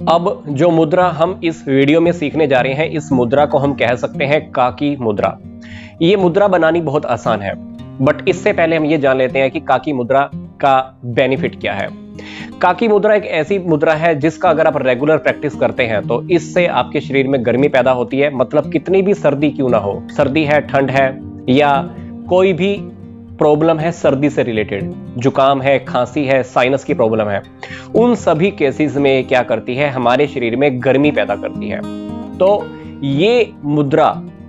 अब जो मुद्रा हम इस वीडियो में सीखने जा रहे हैं, इस मुद्रा को हम कह सकते हैं काकी मुद्रा। ये मुद्रा बनानी बहुत आसान है, बट इससे पहले हम ये जान लेते हैं कि काकी मुद्रा का बेनिफिट क्या है। काकी मुद्रा एक ऐसी मुद्रा है जिसका अगर आप रेगुलर प्रैक्टिस करते हैं तो इससे आपके शरीर में गर्मी पैदा होती है। मतलब कितनी भी सर्दी क्यों ना हो, सर्दी है, ठंड है या कोई भी प्रॉब्लम है सर्दी से रिलेटेड, जुकाम है, खांसी है, साइनस की प्रॉब्लम है, उन सभी केसेस में क्या करती है, हमारे शरीर में गर्मी पैदा करती है। तो ये मुद्रा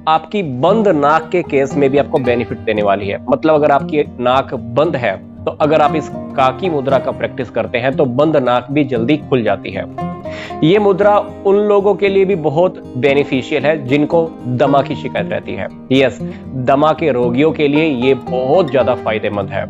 आपकी बंद नाक के केस में भी आपको बेनिफिट देने वाली है। मतलब अगर आपकी नाक बंद है तो अगर आप इस काकी मुद्रा का प्रैक्टिस करते हैं तो बंद नाक भी जल्दी खुल जाती है। ये मुद्रा उन लोगों के लिए भी बहुत बेनिफिशियल है जिनको दमा की शिकायत रहती है। यस, दमा के रोगियों के लिए ये बहुत ज्यादा फायदेमंद है।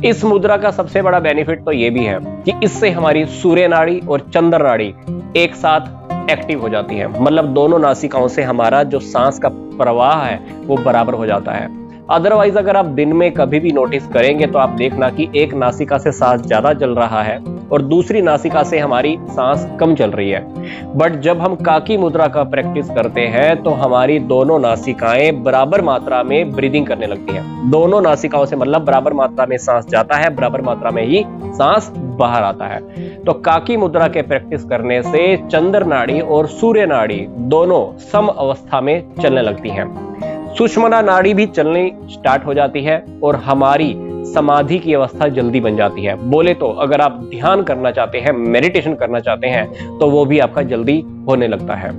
इस मुद्रा का सबसे बड़ा बेनिफिट तो ये भी है कि इससे हमारी सूर्य नाड़ी और चंद्र नाड़ी एक साथ एक्टिव हो जाती है। मतलब दोनों नासिकाओं से हमारा जो सांस का प्रवाह है वो बराबर हो जाता है। अदरवाइज अगर आप दिन में कभी भी नोटिस करेंगे तो आप देखना कि एक नासिका से सांस ज्यादा चल रहा है और दूसरी नासिका से हमारी सांस कम चल रही है। बट जब हम काकी मुद्रा का प्रैक्टिस करते हैं तो हमारी दोनों नासिकाएं बराबर मात्रा में ब्रीदिंग करने लगती हैं। दोनों नासिकाओं से मतलब बराबर मात्रा में सांस जाता है, बराबर मात्रा में ही सांस बाहर आता है। तो काकी मुद्रा के प्रैक्टिस करने से चंद्र नाड़ी और सूर्य नाड़ी दोनों सम अवस्था में चलने लगती हैं। सुषुम्ना नाड़ी भी चलनी स्टार्ट हो जाती है और हमारी समाधि की अवस्था जल्दी बन जाती है। बोले तो अगर आप ध्यान करना चाहते हैं, मेडिटेशन करना चाहते हैं तो वो भी आपका जल्दी होने लगता है।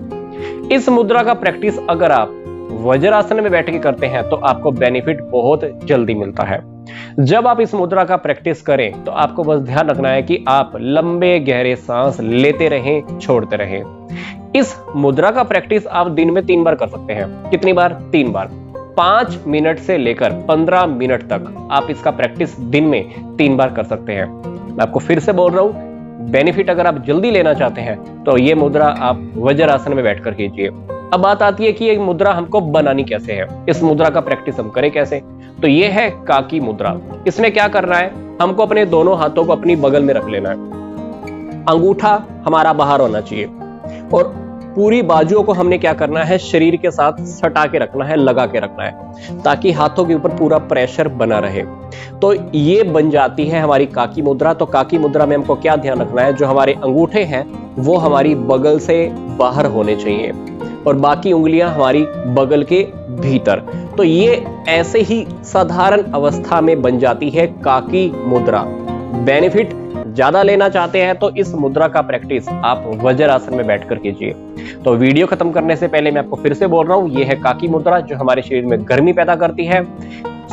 इस मुद्रा का प्रैक्टिस अगर आप वज्रासन में बैठ के करते हैं तो आपको बेनिफिट बहुत जल्दी मिलता है। जब आप इस मुद्रा का प्रैक्टिस करें तो आपको बस ध्यान रखना है कि आप लंबे गहरे सांस लेते रहें, छोड़ते रहें। इस मुद्रा का प्रैक्टिस आप दिन में 3 बार कर सकते हैं। कितनी बार? 3 बार। 5 मिनट से लेकर 15 मिनट तक आप इसका प्रैक्टिस दिन में 3 बार कर सकते हैं। मैं आपको फिर से बोल रहा हूं, बेनिफिट अगर आप जल्दी लेना चाहते हैं तो ये मुद्रा आप वज्रासन में बैठकर कीजिए। अब बात आती है कि ये मुद्रा हमको बनानी कैसे है, इस मुद्रा का प्रैक्टिस हम करें कैसे। तो ये है काकी मुद्रा। इसमें क्या करना है, हमको अपने दोनों हाथों को अपनी बगल में रख लेना है। अंगूठा हमारा बाहर होना चाहिए और पूरी बाजुओं को हमने क्या करना है, शरीर के साथ सटा के रखना है, लगा के रखना है, ताकि हाथों के ऊपर पूरा प्रेशर बना रहे। तो ये बन जाती है हमारी काकी मुद्रा। तो काकी मुद्रा में हमको क्या ध्यान रखना है, जो हमारे अंगूठे हैं वो हमारी बगल से बाहर होने चाहिए और बाकी उंगलियां हमारी बगल के भीतर। तो ये ऐसे ही साधारण अवस्था में बन जाती है काकी मुद्रा। बेनिफिट ज्यादा लेना चाहते हैं तो इस मुद्रा का प्रैक्टिस आप वज्रासन में बैठकर कीजिए। तो वीडियो खत्म करने से पहले मैं आपको फिर से बोल रहा हूं, यह है काकी मुद्रा जो हमारे शरीर में गर्मी पैदा करती है।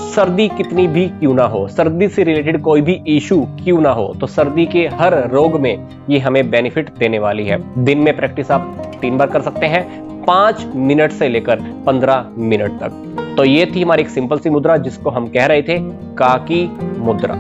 सर्दी कितनी भी क्यों ना हो, सर्दी से रिलेटेड कोई भी इशू क्यों ना हो, तो सर्दी के हर रोग में ये हमें बेनिफिट देने वाली है। दिन में प्रैक्टिस आप 3 बार कर सकते हैं, 5 मिनट से लेकर 15 मिनट तक। तो ये थी हमारी एक सिंपल सी मुद्रा जिसको हम कह रहे थे काकी मुद्रा।